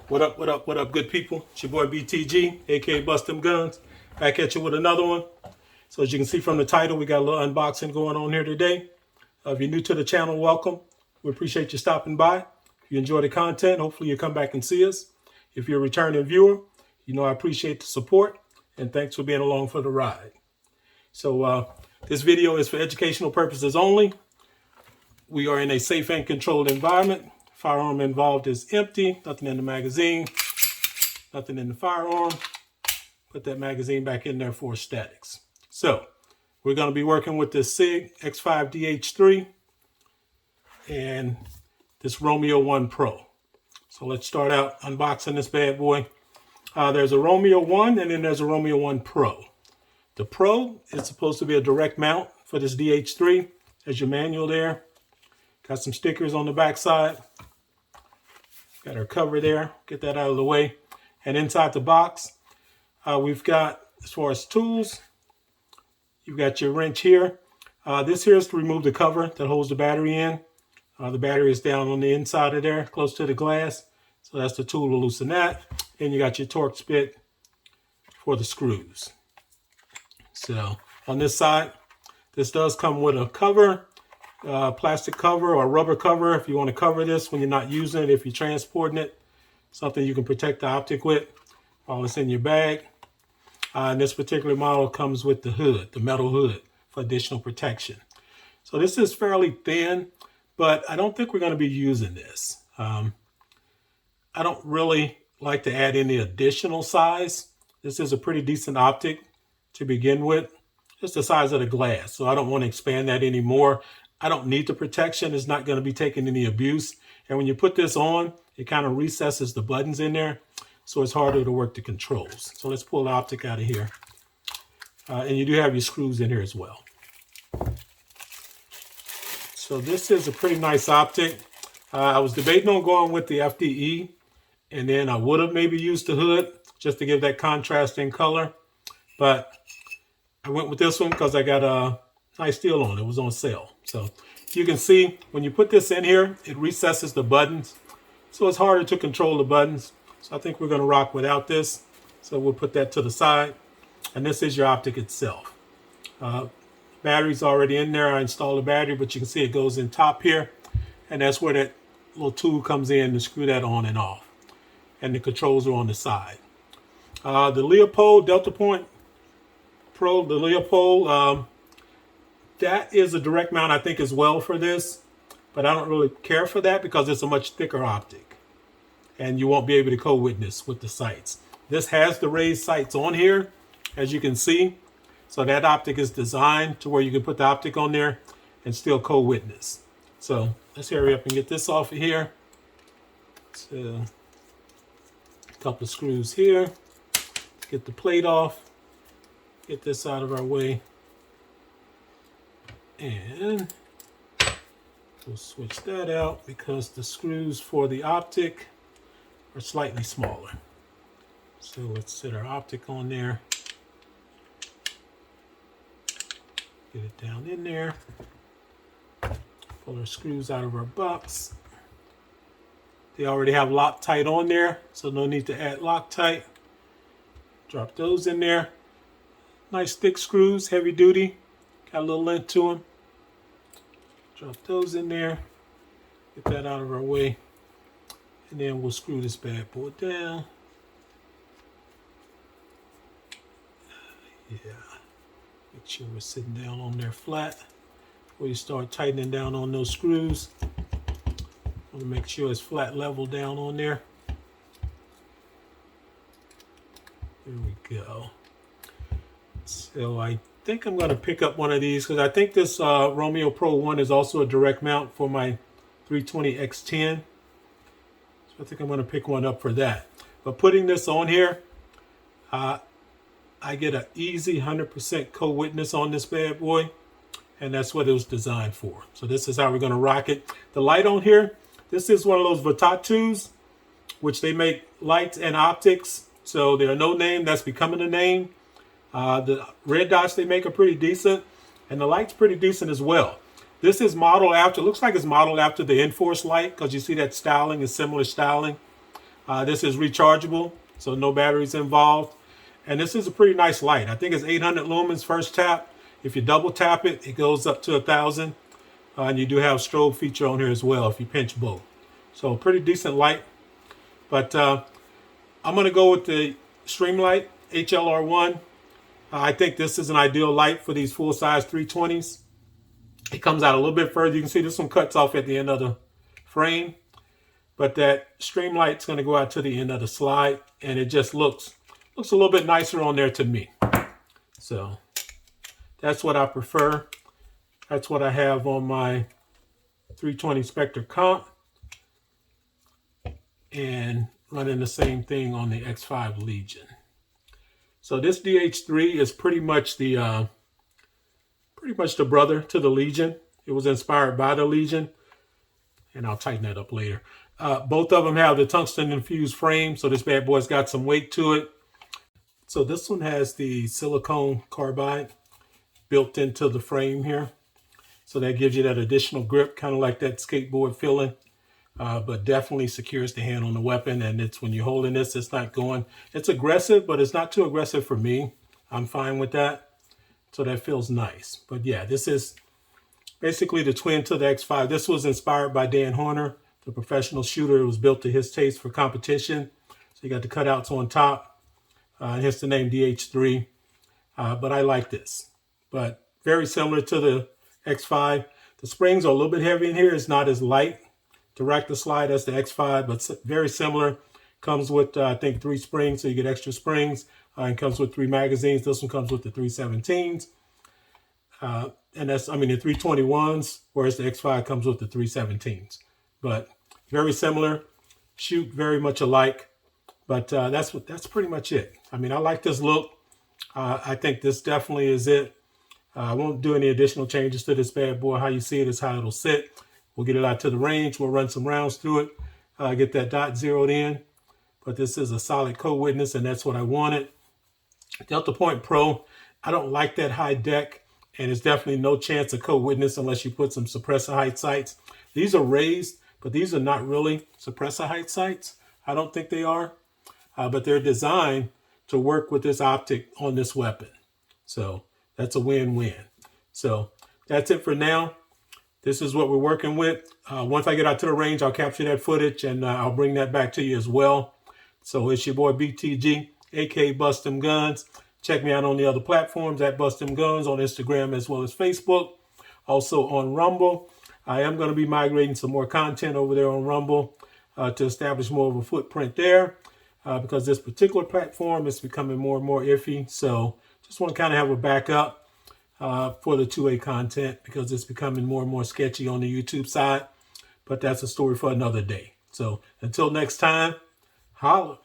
What up, what up, what up, good people? It's your boy BTG, aka Bust Them Guns. Back at you with another one. So as you can see from the title, we got a little unboxing going on here today. If you're new to the channel, welcome. We appreciate you stopping by. If you enjoy the content, hopefully you come back and see us. If you're a returning viewer, you know I appreciate the support, and thanks for being along for the ride. So this video is for educational purposes only. We are in a safe and controlled environment. Firearm involved is empty, nothing in the magazine, nothing in the firearm. Put that magazine back in there for statics. So we're going to be working with this Sig xFive DH3 and this Romeo1Pro. So let's start out unboxing this bad boy. There's a Romeo 1 and then there's a Romeo1Pro. The Pro is supposed to be a direct mount for this DH3. There's your manual there. Got some stickers on the back side. Got our cover there. Get that out of the way. And inside the box, we've got, as far as tools, you've got your wrench here. This here is to remove the cover that holds the battery in. The battery is down on the inside of there, close to the glass. So that's the tool to loosen that. And you got your torque spit for the screws. So on this side, this does come with a cover. Plastic cover or rubber cover if you want to cover this when you're not using it, if you're transporting it. Something you can protect the optic with while it's in your bag. And this particular model comes with the hood, the metal hood, for additional protection. So this is fairly thin, but I don't think we're going to be using this. I don't really like to add any additional size. This is a pretty decent optic to begin with. Just the size of the glass, so I don't want to expand that anymore. I don't need the protection. It's not going to be taking any abuse. And when you put this on, it kind of recesses the buttons in there, so it's harder to work the controls. So let's pull the optic out of here. And you do have your screws in here as well. So this is a pretty nice optic. I was debating on going with the FDE, and then I would have maybe used the hood just to give that contrast in color. But I went with this one because I got a nice deal on it. It was on sale. So you can see when you put this in here, it recesses the buttons. So it's harder to control the buttons. So I think we're going to rock without this. So we'll put that to the side. And this is your optic itself. Battery's already in there. I installed the battery, but you can see it goes in top here. And that's where that little tool comes in to screw that on and off. And the controls are on the side. The Leopold Delta Point Pro, the Leopold, that is a direct mount, I think, as well for this. But I don't really care for that because it's a much thicker optic. And you won't be able to co-witness with the sights. This has the raised sights on here, as you can see. So that optic is designed to where you can put the optic on there and still co-witness. So let's hurry up and get this off of here. So a couple of screws here. Get the plate off. Get this out of our way. And we'll switch that out because the screws for the optic are slightly smaller. So let's set our optic on there. Get it down in there. Pull our screws out of our box. They already have Loctite on there, so no need to add Loctite. Drop those in there. Nice thick screws, heavy duty. Got a little length to them. Drop those in there. Get that out of our way. And then we'll screw this bad boy down. Yeah. Make sure we're sitting down on there flat. Before you start tightening down on those screws, want to make sure it's flat level down on there. There we go. So I think I'm going to pick up one of these because I think this Romeo1Pro 1 is also a direct mount for my 320 X10. So I think I'm going to pick one up for that. But putting this on here, I get an easy 100% co-witness on this bad boy. And that's what it was designed for. So this is how we're going to rock it. The light on here, this is one of those Vitatus, which they make lights and optics. So they're no name, that's becoming a name. The red dots they make are pretty decent, and the light's pretty decent as well. This is modeled after, looks like it's modeled after the Enforce light because you see that styling is similar styling. This is rechargeable, so no batteries involved. And this is a pretty nice light. I think it's 800 lumens first tap. If you double tap it, it goes up to 1,000. And you do have strobe feature on here as well if you pinch both. So pretty decent light. But I'm going to go with the Streamlight TLR1. I think this is an ideal light for these full-size 320s. It comes out a little bit further. You can see this one cuts off at the end of the frame. But that Streamlight's going to go out to the end of the slide. And it just looks a little bit nicer on there to me. So that's what I prefer. That's what I have on my 320 Spectre Comp. And running the same thing on the xFive Legion. So this DH3 is pretty much the brother to the Legion. It was inspired by the Legion. And I'll tighten that up later. Both of them have the tungsten infused frame, so this bad boy's got some weight to it. So this one has the silicone carbide built into the frame here. So that gives you that additional grip, kind of like that skateboard feeling, but definitely secures the hand on the weapon. And it's when you're holding this, it's not going, it's aggressive, but it's not too aggressive for me. I'm fine with that. So that feels nice. But yeah, this is basically the twin to the xFive. This was inspired by Dan Horner, the professional shooter. It was built to his taste for competition. So you got the cutouts on top. Hence the name DH3. But I like this. But very similar to the xFive. The springs are a little bit heavy in here. It's not as light to rack the slide as the xFive, but very similar. Comes with, I think, 3 springs, so you get extra springs. And comes with 3 magazines. This one comes with the 317s. And that's, I mean, the 321s, whereas the xFive comes with the 317s. But very similar, shoot very much alike. But that's pretty much it. I mean, I like this look. I think this definitely is it. I won't do any additional changes to this bad boy. How you see it is how it'll sit. We'll get it out to the range. We'll run some rounds through it. Get that dot zeroed in. But this is a solid co-witness, and that's what I wanted. Delta Point Pro, I don't like that high deck, and it's definitely no chance of co-witness unless you put some suppressor height sights. These are raised, but these are not really suppressor height sights. I don't think they are, but they're designed to work with this optic on this weapon. So that's a win-win. So that's it for now. This is what we're working with. Once I get out to the range, I'll capture that footage and I'll bring that back to you as well. So it's your boy BTG, aka Bust Them Guns. Check me out on the other platforms at Bust Them Guns on Instagram as well as Facebook. Also on Rumble. I am going to be migrating some more content over there on Rumble to establish more of a footprint there because this particular platform is becoming more and more iffy. So just want to kind of have a backup for the 2A content because it's becoming more and more sketchy on the YouTube side. But that's a story for another day. So until next time, holla.